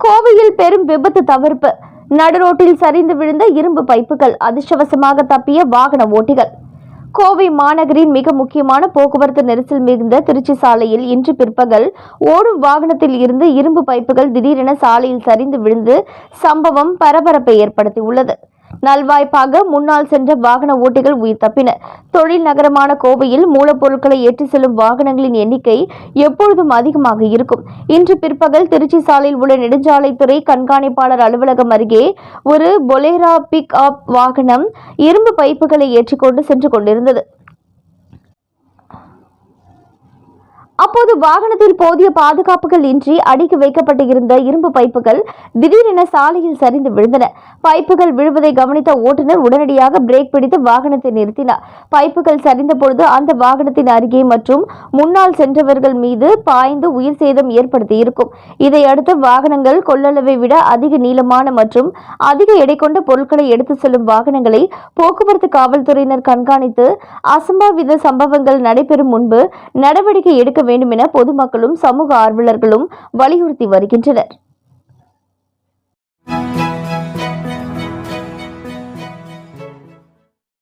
கோவையில் பெரும் விபத்து தவிர்ப்பு. நடுரோட்டில் சரிந்து விழுந்த இரும்பு பைப்புகள், அதிர்ஷ்டவசமாக தப்பிய வாகன ஓட்டிகள். கோவை மாநகரின் மிக முக்கியமான போக்குவரத்து நெரிசல் மிகுந்த திருச்சி சாலையில் இன்று பிற்பகல் ஓடும் வாகனத்தில் இருந்து இரும்பு பைப்புகள் திடீரென சாலையில் சரிந்து விழுந்து சம்பவம் பரபரப்பை ஏற்படுத்தியுள்ளது. நல்வாய்ப்பாக முன்னால் சென்ற வாகன ஓட்டிகள் உயிர் தப்பினர். தொழில் நகரமான கோவையில் மூலப்பொருட்களை ஏற்றி செல்லும் வாகனங்களின் எண்ணிக்கை எப்பொழுதும் அதிகமாக இருக்கும். இன்று பிற்பகல் திருச்சி சாலையில் உள்ள நெடுஞ்சாலைத்துறை கண்காணிப்பாளர் அலுவலகம் அருகே ஒரு பொலேரோ பிக் அப் வாகனம் இரும்பு பைப்புகளை ஏற்றிக்கொண்டு சென்று கொண்டிருந்தது. அப்போது வாகனத்தில் போதிய பாதுகாப்புகள் இன்றி அடுக்கி வைக்கப்பட்டு இருந்த இரும்பு பைப்புகள் திடீரென சாலையில் சரிந்து விழுந்தன. பைப்புகள் விழுவதை கவனித்த ஓட்டுநர் உடனடியாக பிரேக் பிடித்து வாகனத்தை நிறுத்தினார். பைப்புகள் சரிந்த பொழுது அந்த வாகனத்தின் அருகே மற்றும் முன்னால் சென்றவர்கள் மீது பாய்ந்து உயிர் சேதம் ஏற்படுத்தியிருக்கும். இதையடுத்து வாகனங்கள் கொள்ளளவை விட அதிக நீளமான மற்றும் அதிக எடை கொண்ட பொருட்களை எடுத்து செல்லும் வாகனங்களை போக்குவரத்து காவல்துறையினர் கண்காணித்து அசம்பாவித சம்பவங்கள் நடைபெறும் முன்பு நடவடிக்கை எடுக்க வேண்டும் என பொதுமக்களும் சமூக ஆர்வலர்களும் வலியுறுத்தி வருகின்றனர்.